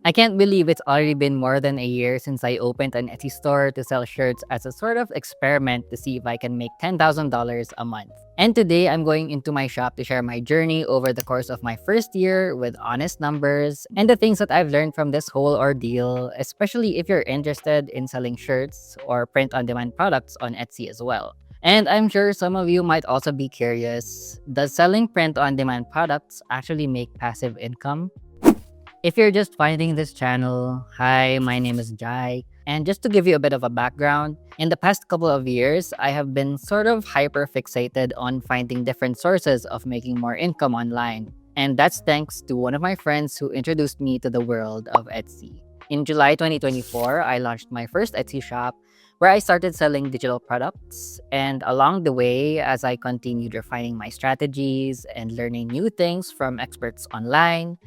I can't believe it's already been more than a year since I opened an Etsy store to sell shirts as a sort of experiment to see if I can make $10,000 a month. And today I'm going into my shop to share my journey over the course of my first year with honest numbers and the things that I've learned from this whole ordeal, especially if you're interested in selling shirts or print on demand products on Etsy as well. And I'm sure some of you might also be curious, does selling print on demand products actually make passive income? If you're just finding this channel, hi, my name is Jai. And just to give you a bit of a background, in the past couple of years, I have been sort of hyper fixated on finding different sources of making more income online. And that's thanks to one of my friends who introduced me to the world of Etsy. In July 2024, I launched my first Etsy shop where I started selling digital products. And along the way, as I continued refining my strategies and learning new things from experts online,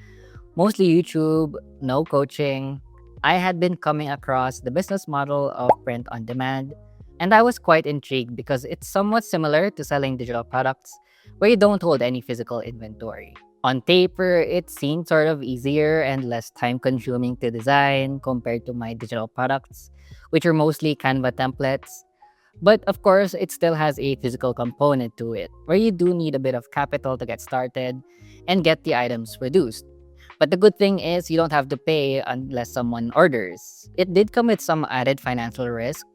mostly YouTube, no coaching, I had been coming across the business model of print on demand, and I was quite intrigued because it's somewhat similar to selling digital products where you don't hold any physical inventory. On paper, it seemed sort of easier and less time consuming to design compared to my digital products, which are mostly Canva templates. But of course, it still has a physical component to it, where you do need a bit of capital to get started and get the items produced. But the good thing is you don't have to pay unless someone orders. It did come with some added financial risk,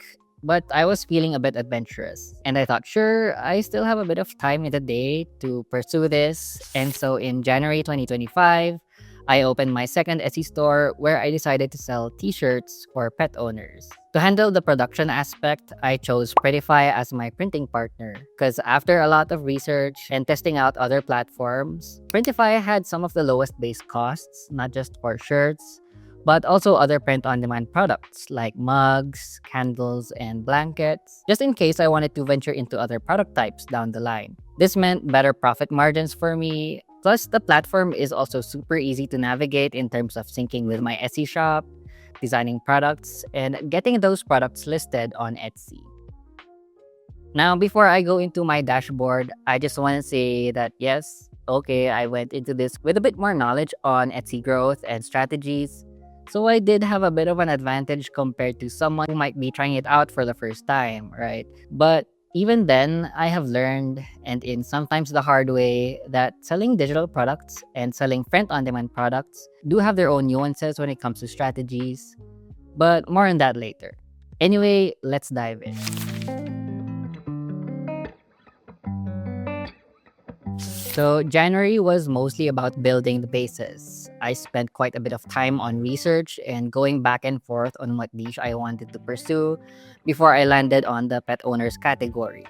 but I was feeling a bit adventurous. And I thought, sure, I still have a bit of time in the day to pursue this. And so in January 2025, I opened my second Etsy store where I decided to sell t-shirts for pet owners. To handle the production aspect, I chose Printify as my printing partner because after a lot of research and testing out other platforms, Printify had some of the lowest base costs, not just for shirts, but also other print-on-demand products like mugs, candles, and blankets, just in case I wanted to venture into other product types down the line. This meant better profit margins for me. Plus, the platform is also super easy to navigate in terms of syncing with my Etsy shop, designing products, and getting those products listed on Etsy. Now, before I go into my dashboard, I just want to say that yes, okay, I went into this with a bit more knowledge on Etsy growth and strategies. So I did have a bit of an advantage compared to someone who might be trying it out for the first time, right? But even then, I have learned, and in sometimes the hard way, that selling digital products and selling print on demand products do have their own nuances when it comes to strategies. But more on that later. Anyway, let's dive in. So, January was mostly about building the bases. I spent quite a bit of time on research and going back and forth on what niche I wanted to pursue before I landed on the pet owners category.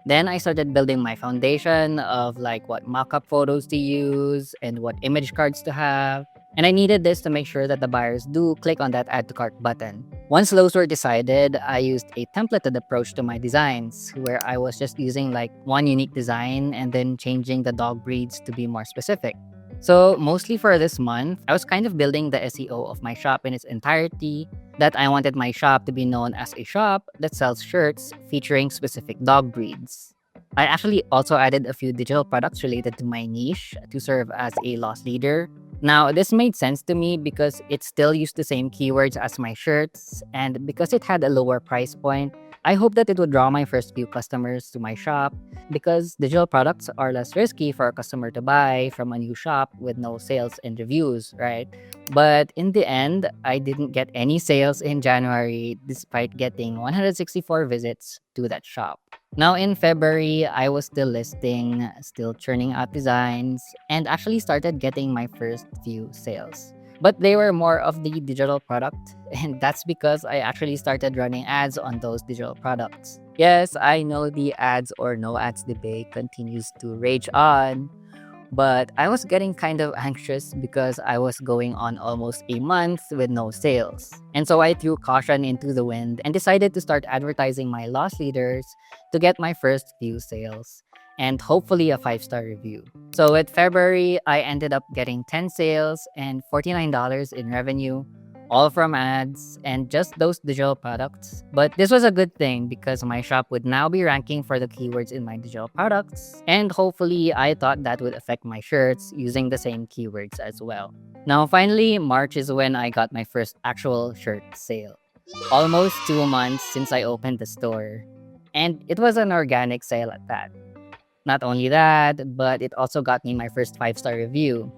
Then I started building my foundation of like what mock-up photos to use and what image cards to have. And I needed this to make sure that the buyers do click on that add to cart button. Once those were decided, I used a templated approach to my designs where I was just using like one unique design and then changing the dog breeds to be more specific. So mostly for this month, I was kind of building the SEO of my shop in its entirety, that I wanted my shop to be known as a shop that sells shirts featuring specific dog breeds. I actually also added a few digital products related to my niche to serve as a loss leader. Now, this made sense to me because it still used the same keywords as my shirts, and because it had a lower price point, I hope that it would draw my first few customers to my shop because digital products are less risky for a customer to buy from a new shop with no sales and reviews, right? But in the end, I didn't get any sales in January despite getting 164 visits to that shop. Now in February, I was still listing, still churning out designs, and actually started getting my first few sales. But they were more of the digital product, and that's because I actually started running ads on those digital products. Yes, I know the ads or no ads debate continues to rage on, but I was getting kind of anxious because I was going on almost a month with no sales. And so I threw caution into the wind and decided to start advertising my loss leaders to get my first few sales and hopefully a 5-star review. So with February, I ended up getting 10 sales and $49 in revenue, all from ads and just those digital products. But this was a good thing because my shop would now be ranking for the keywords in my digital products, and hopefully I thought that would affect my shirts using the same keywords as well. Now finally, March is when I got my first actual shirt sale. Almost 2 months since I opened the store. And it was an organic sale at that. Not only that, but it also got me my first 5-star review.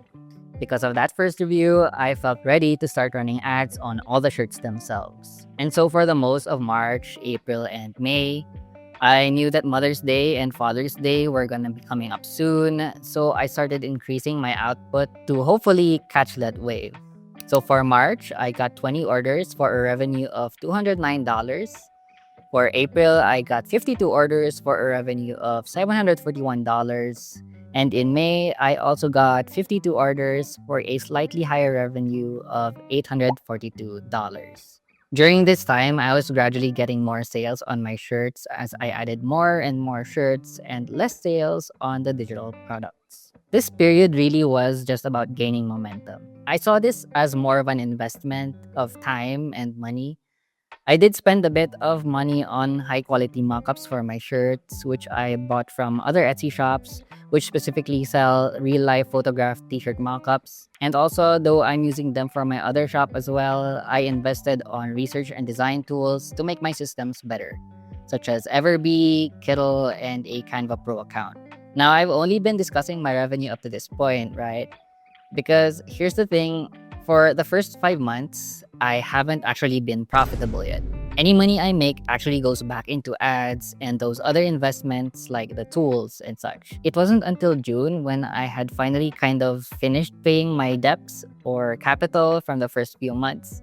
Because of that first review, I felt ready to start running ads on all the shirts themselves. And so for the most of March, April, and May, I knew that Mother's Day and Father's Day were gonna be coming up soon, so I started increasing my output to hopefully catch that wave. So for March, I got 20 orders for a revenue of $209. For April, I got 52 orders for a revenue of $741. And in May, I also got 52 orders for a slightly higher revenue of $842. During this time, I was gradually getting more sales on my shirts as I added more and more shirts and less sales on the digital products. This period really was just about gaining momentum. I saw this as more of an investment of time and money. I did spend a bit of money on high quality mockups for my shirts, which I bought from other Etsy shops, which specifically sell real life photographed t shirt mockups. And also, though I'm using them for my other shop as well, I invested on research and design tools to make my systems better, such as Everbee, Kittle, and a Canva Pro account. Now, I've only been discussing my revenue up to this point, right? Because here's the thing, for the first 5 months, I haven't actually been profitable yet. Any money I make actually goes back into ads and those other investments like the tools and such. It wasn't until June when I had finally kind of finished paying my debts or capital from the first few months.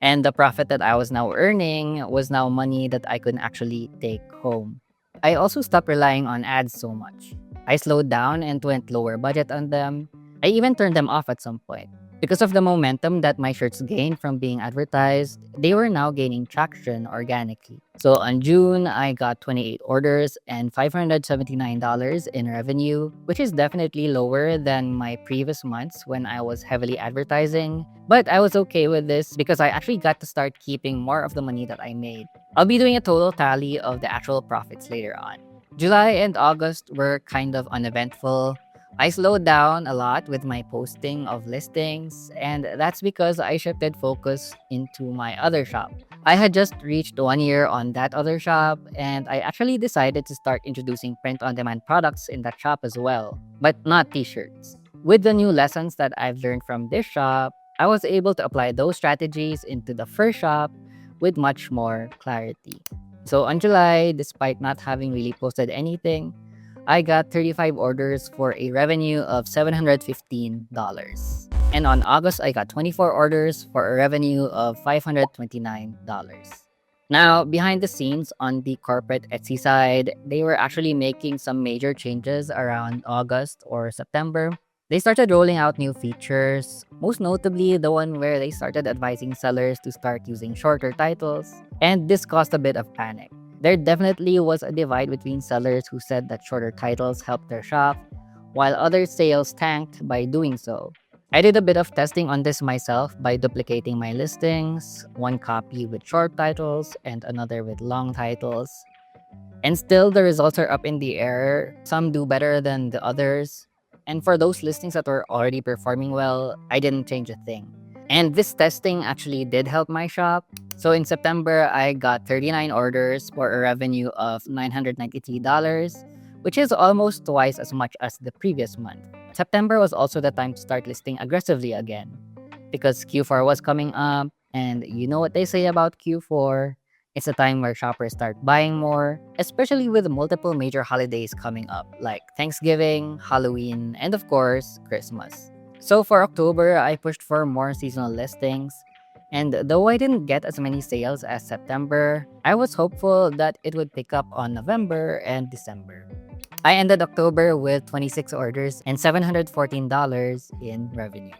And the profit that I was now earning was now money that I could actually take home. I also stopped relying on ads so much. I slowed down and went lower budget on them. I even turned them off at some point. Because of the momentum that my shirts gained from being advertised, they were now gaining traction organically. So on June, I got 28 orders and $579 in revenue, which is definitely lower than my previous months when I was heavily advertising. But I was okay with this because I actually got to start keeping more of the money that I made. I'll be doing a total tally of the actual profits later on. July and August were kind of uneventful. I slowed down a lot with my posting of listings, and that's because I shifted focus into my other shop. I had just reached 1 year on that other shop, and I actually decided to start introducing print on demand products in that shop as well, but not t shirts. With the new lessons that I've learned from this shop, I was able to apply those strategies into the first shop with much more clarity. So on July, despite not having really posted anything, I got 35 orders for a revenue of $715. And on August, I got 24 orders for a revenue of $529. Now, behind the scenes on the corporate Etsy side, they were actually making some major changes around August or September. They started rolling out new features, most notably the one where they started advising sellers to start using shorter titles, and this caused a bit of panic. There definitely was a divide between sellers who said that shorter titles helped their shop, while other sales tanked by doing so. I did a bit of testing on this myself by duplicating my listings, one copy with short titles and another with long titles. And still, the results are up in the air. Some do better than the others. And for those listings that were already performing well, I didn't change a thing. And this testing actually did help my shop. So in September, I got 39 orders for a revenue of $993, which is almost twice as much as the previous month. September was also the time to start listing aggressively again because Q4 was coming up, and you know what they say about Q4. It's a time where shoppers start buying more, especially with multiple major holidays coming up like Thanksgiving, Halloween, and of course, Christmas. So for October, I pushed for more seasonal listings. And though I didn't get as many sales as September, I was hopeful that it would pick up on November and December. I ended October with 26 orders and $714 in revenue.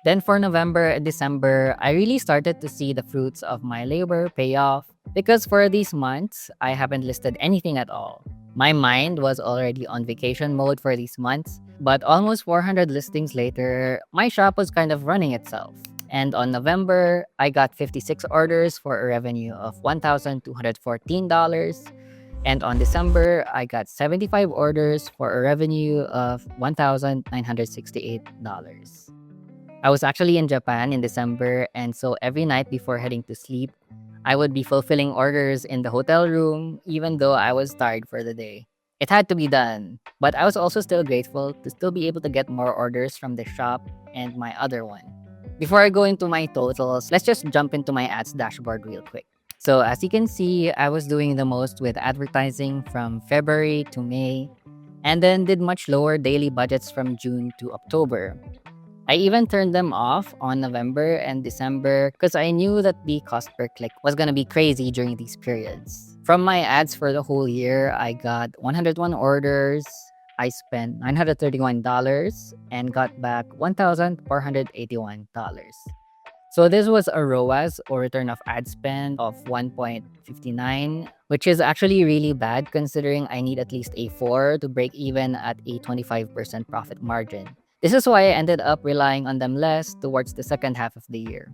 Then for November and December, I really started to see the fruits of my labor pay off because for these months, I haven't listed anything at all. My mind was already on vacation mode for these months, but almost 400 listings later, my shop was kind of running itself. And on November, I got 56 orders for a revenue of $1,214. And on December, I got 75 orders for a revenue of $1,968. I was actually in Japan in December, and so every night before heading to sleep, I would be fulfilling orders in the hotel room, even though I was tired for the day. It had to be done, but I was also still grateful to still be able to get more orders from the shop and my other one. Before I go into my totals, let's just jump into my ads dashboard real quick. So, as you can see, I was doing the most with advertising from February to May, and then did much lower daily budgets from June to October. I even turned them off on November and December because I knew that the cost per click was going to be crazy during these periods. From my ads for the whole year, I got 101 orders. I spent $931 and got back $1,481. So this was a ROAS or return of ad spend of 1.59, which is actually really bad considering I need at least a 4 to break even at a 25% profit margin. This is why I ended up relying on them less towards the second half of the year.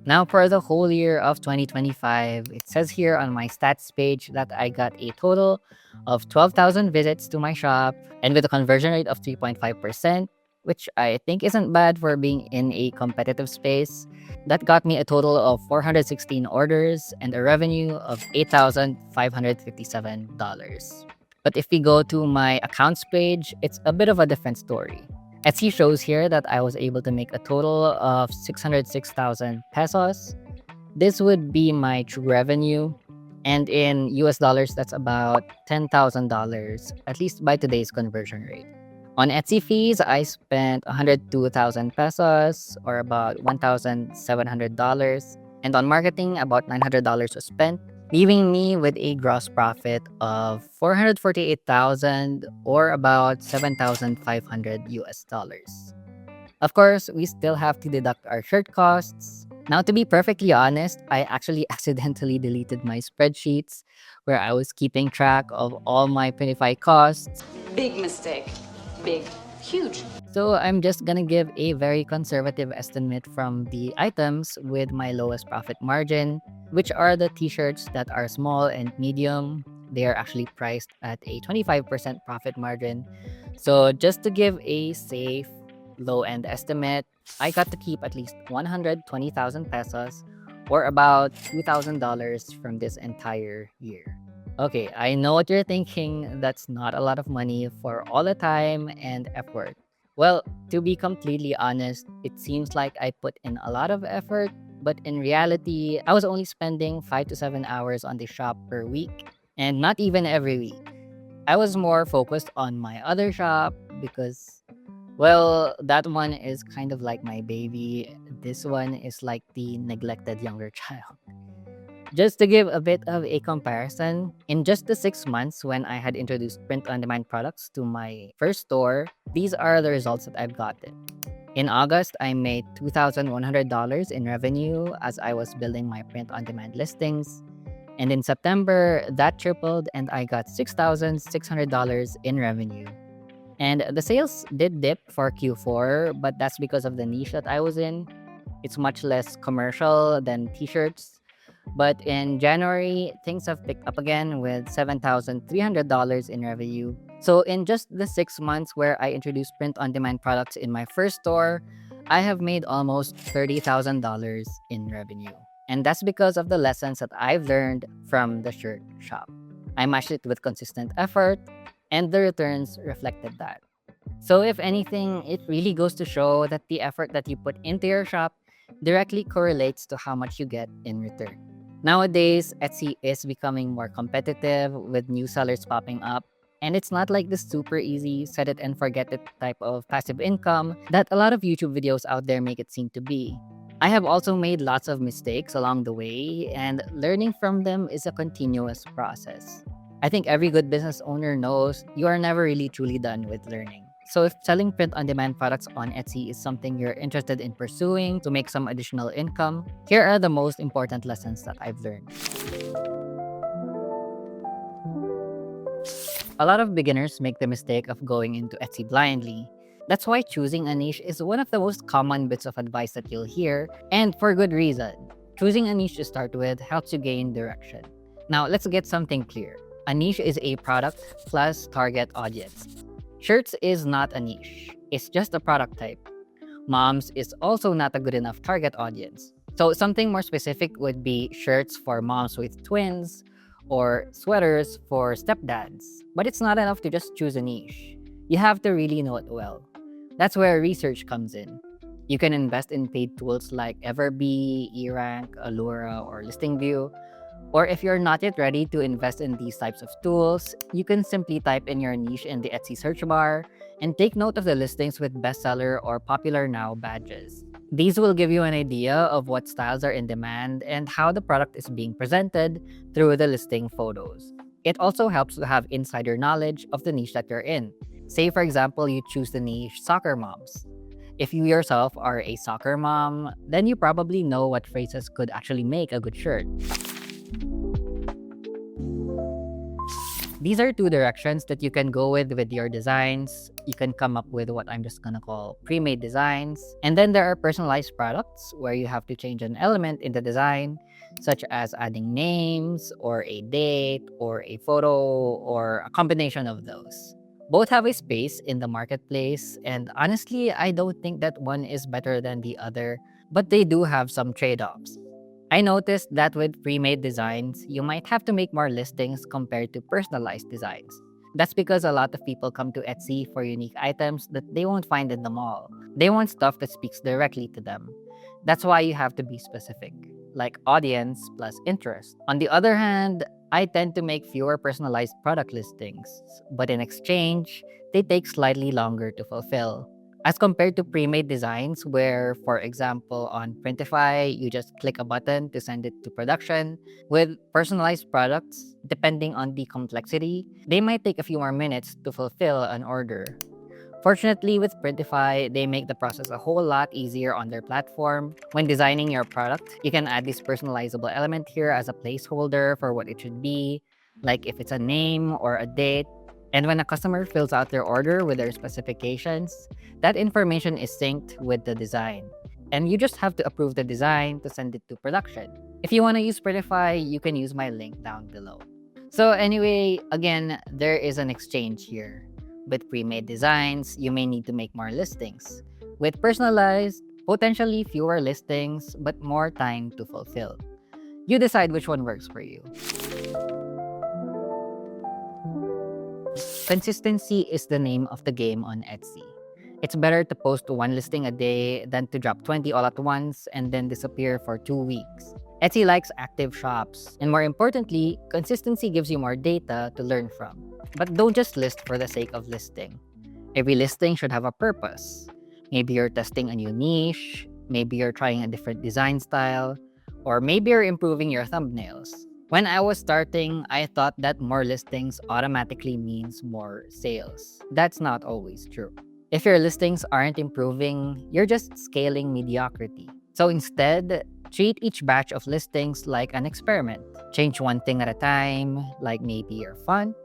Now, for the whole year of 2025, it says here on my stats page that I got a total of 12,000 visits to my shop and with a conversion rate of 3.5%, which I think isn't bad for being in a competitive space. That got me a total of 416 orders and a revenue of $8,557. But if we go to my accounts page, it's a bit of a different story. Etsy shows here that I was able to make a total of 606,000 pesos. This would be my true revenue. And in US dollars, that's about $10,000, at least by today's conversion rate. On Etsy fees, I spent 102,000 pesos or about $1,700. And on marketing, about $900 was spent, leaving me with a gross profit of 448,000 or about 7,500 US dollars. Of course, we still have to deduct our shirt costs. Now, to be perfectly honest, I actually accidentally deleted my spreadsheets where I was keeping track of all my printify costs. Big mistake. Big. Huge. So I'm just gonna give a very conservative estimate from the items with my lowest profit margin, which are the t-shirts that are small and medium. They are actually priced at a 25% profit margin. So just to give a safe low-end estimate, I got to keep at least 120,000 pesos or about $2,000 from this entire year. Okay, I know what you're thinking. That's not a lot of money for all the time and effort. Well, to be completely honest, it seems like I put in a lot of effort, but in reality, I was only spending 5 to 7 hours on the shop per week, and not even every week. I was more focused on my other shop because, well, that one is kind of like my baby. This one is like the neglected younger child. Just to give a bit of a comparison, in just the 6 months when I had introduced print on demand products to my first store, these are the results that I've gotten. In August, I made $2,100 in revenue as I was building my print on demand listings. And in September, that tripled and I got $6,600 in revenue. And the sales did dip for Q4, but that's because of the niche that I was in. It's much less commercial than t-shirts. But in January, things have picked up again with $7,300 in revenue. So in just the 6 months where I introduced print-on-demand products in my first store, I have made almost $30,000 in revenue. And that's because of the lessons that I've learned from the shirt shop. I matched it with consistent effort, and the returns reflected that. So if anything, it really goes to show that the effort that you put into your shop directly correlates to how much you get in return. Nowadays, Etsy is becoming more competitive with new sellers popping up, and it's not like the super easy set it and forget it type of passive income that a lot of YouTube videos out there make it seem to be. I have also made lots of mistakes along the way, and learning from them is a continuous process. I think every good business owner knows you are never really truly done with learning. So if selling print-on-demand products on Etsy is something you're interested in pursuing to make some additional income, here are the most important lessons that I've learned. A lot of beginners make the mistake of going into Etsy blindly. That's why choosing a niche is one of the most common bits of advice that you'll hear, and for good reason. Choosing a niche to start with helps you gain direction. Now, let's get something clear. A niche is a product plus target audience. Shirts is not a niche, it's just a product type. Moms is also not a good enough target audience. So, something more specific would be shirts for moms with twins or sweaters for stepdads. But it's not enough to just choose a niche. You have to really know it well. That's where research comes in. You can invest in paid tools like Everbee, eRank, Allura, or Listing View. Or if you're not yet ready to invest in these types of tools, you can simply type in your niche in the Etsy search bar and take note of the listings with bestseller or popular now badges. These will give you an idea of what styles are in demand and how the product is being presented through the listing photos. It also helps to have insider knowledge of the niche that you're in. Say, for example, you choose the niche soccer moms. If you yourself are a soccer mom, then you probably know what phrases could actually make a good shirt. These are two directions that you can go with your designs. You can come up with what I'm just gonna call pre-made designs. And then there are personalized products where you have to change an element in the design, such as adding names or a date or a photo or a combination of those. Both have a space in the marketplace, and honestly, I don't think that one is better than the other, but they do have some trade-offs. I noticed that with pre-made designs, you might have to make more listings compared to personalized designs. That's because a lot of people come to Etsy for unique items that they won't find in the mall. They want stuff that speaks directly to them. That's why you have to be specific, like audience plus interest. On the other hand, I tend to make fewer personalized product listings, but in exchange, they take slightly longer to fulfill. As compared to pre-made designs where, for example, on Printify, you just click a button to send it to production, with personalized products, depending on the complexity, they might take a few more minutes to fulfill an order. Fortunately, with Printify, they make the process a whole lot easier on their platform. When designing your product, you can add this personalizable element here as a placeholder for what it should be, like if it's a name or a date. And when a customer fills out their order with their specifications, that information is synced with the design. And you just have to approve the design to send it to production. If you want to use Printify, you can use my link down below. So anyway, again, there is an exchange here. With pre-made designs, you may need to make more listings. With personalized, potentially fewer listings, but more time to fulfill. You decide which one works for you. Consistency is the name of the game on Etsy. It's better to post one listing a day than to drop 20 all at once and then disappear for 2 weeks. Etsy likes active shops, and more importantly, consistency gives you more data to learn from. But don't just list for the sake of listing. Every listing should have a purpose. Maybe you're testing a new niche, maybe you're trying a different design style, or maybe you're improving your thumbnails. When I was starting, I thought that more listings automatically means more sales. That's not always true. If your listings aren't improving, you're just scaling mediocrity. So instead, treat each batch of listings like an experiment. Change one thing at a time, like maybe your font,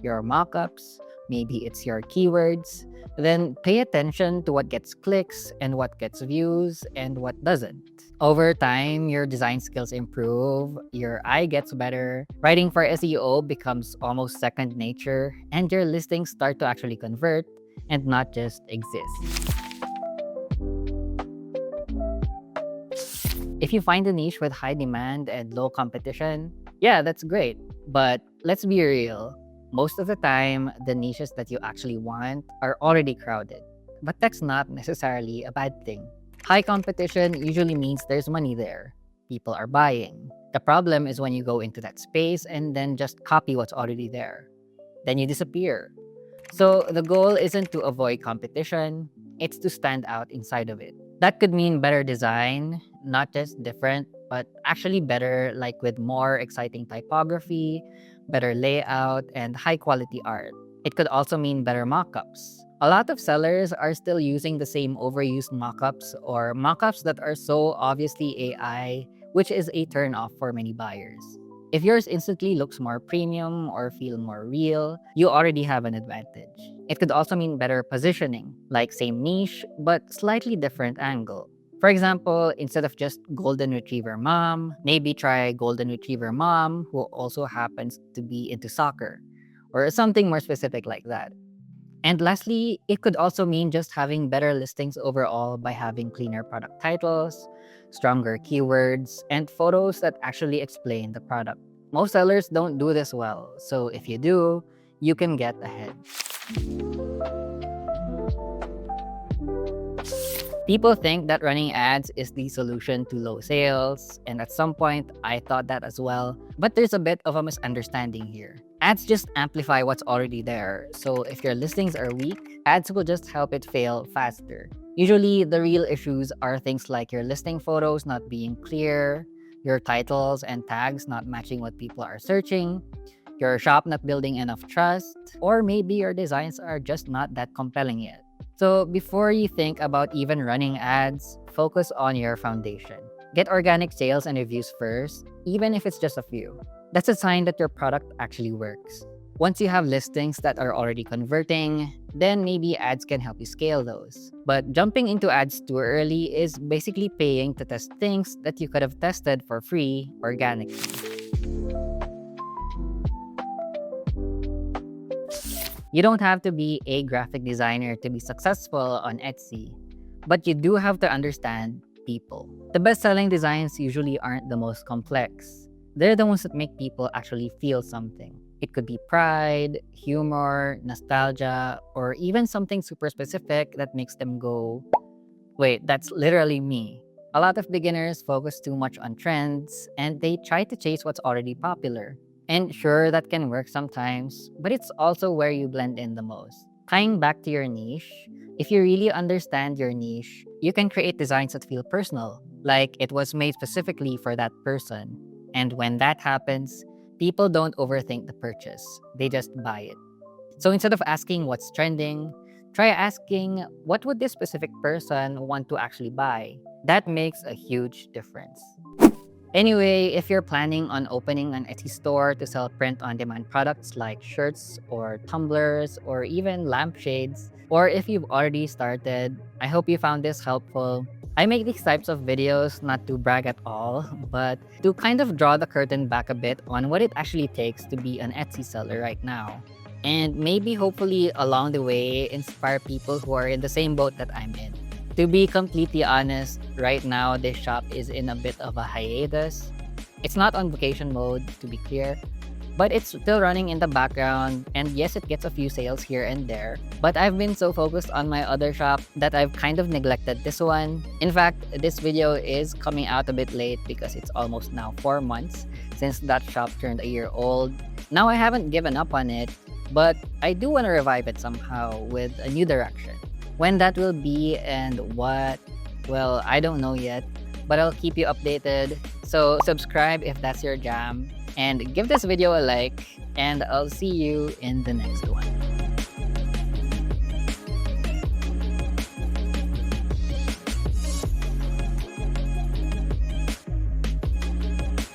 your mockups, maybe it's your keywords. Then pay attention to what gets clicks and what gets views and what doesn't. Over time, your design skills improve, your eye gets better, writing for SEO becomes almost second nature, and your listings start to actually convert and not just exist. If you find a niche with high demand and low competition, yeah, that's great. But let's be real. Most of the time, the niches that you actually want are already crowded. But that's not necessarily a bad thing. High competition usually means there's money there. People are buying. The problem is when you go into that space and then just copy what's already there. Then you disappear. So the goal isn't to avoid competition, it's to stand out inside of it. That could mean better design, not just different, but actually better, like with more exciting typography, better layout, and high quality art. It could also mean better mockups. A lot of sellers are still using the same overused mockups or mockups that are so obviously AI, which is a turnoff for many buyers. If yours instantly looks more premium or feel more real, you already have an advantage. It could also mean better positioning, like same niche, but slightly different angle. For example, instead of just golden retriever mom, maybe try golden retriever mom who also happens to be into soccer, or something more specific like that. And lastly, it could also mean just having better listings overall by having cleaner product titles, stronger keywords, and photos that actually explain the product. Most sellers don't do this well, so if you do, you can get ahead. People think that running ads is the solution to low sales, and at some point, I thought that as well. But there's a bit of a misunderstanding here. Ads just amplify what's already there, so if your listings are weak, ads will just help it fail faster. Usually, the real issues are things like your listing photos not being clear, your titles and tags not matching what people are searching, your shop not building enough trust, or maybe your designs are just not that compelling yet. So before you think about even running ads, focus on your foundation. Get organic sales and reviews first, even if it's just a few. That's a sign that your product actually works. Once you have listings that are already converting, then maybe ads can help you scale those. But jumping into ads too early is basically paying to test things that you could have tested for free organically. You don't have to be a graphic designer to be successful on Etsy, but you do have to understand people. The best-selling designs usually aren't the most complex. They're the ones that make people actually feel something. It could be pride, humor, nostalgia, or even something super specific that makes them go, wait, that's literally me. A lot of beginners focus too much on trends, and they try to chase what's already popular. And sure, that can work sometimes, but it's also where you blend in the most. Tying back to your niche, if you really understand your niche, you can create designs that feel personal, like it was made specifically for that person. And when that happens, people don't overthink the purchase, they just buy it. So instead of asking what's trending, try asking what would this specific person want to actually buy. That makes a huge difference. Anyway, if you're planning on opening an Etsy store to sell print-on-demand products like shirts or tumblers or even lampshades, or if you've already started, I hope you found this helpful. I make these types of videos not to brag at all, but to kind of draw the curtain back a bit on what it actually takes to be an Etsy seller right now. And maybe hopefully along the way, inspire people who are in the same boat that I'm in. To be completely honest, right now this shop is in a bit of a hiatus. It's not on vacation mode, to be clear, but it's still running in the background, and yes, it gets a few sales here and there, but I've been so focused on my other shop that I've kind of neglected this one. In fact, this video is coming out a bit late because it's almost now 4 months since that shop turned a year old. Now I haven't given up on it, but I do want to revive it somehow with a new direction. When that will be and what, well, I don't know yet, but I'll keep you updated. So subscribe if that's your jam, and give this video a like, and I'll see you in the next one.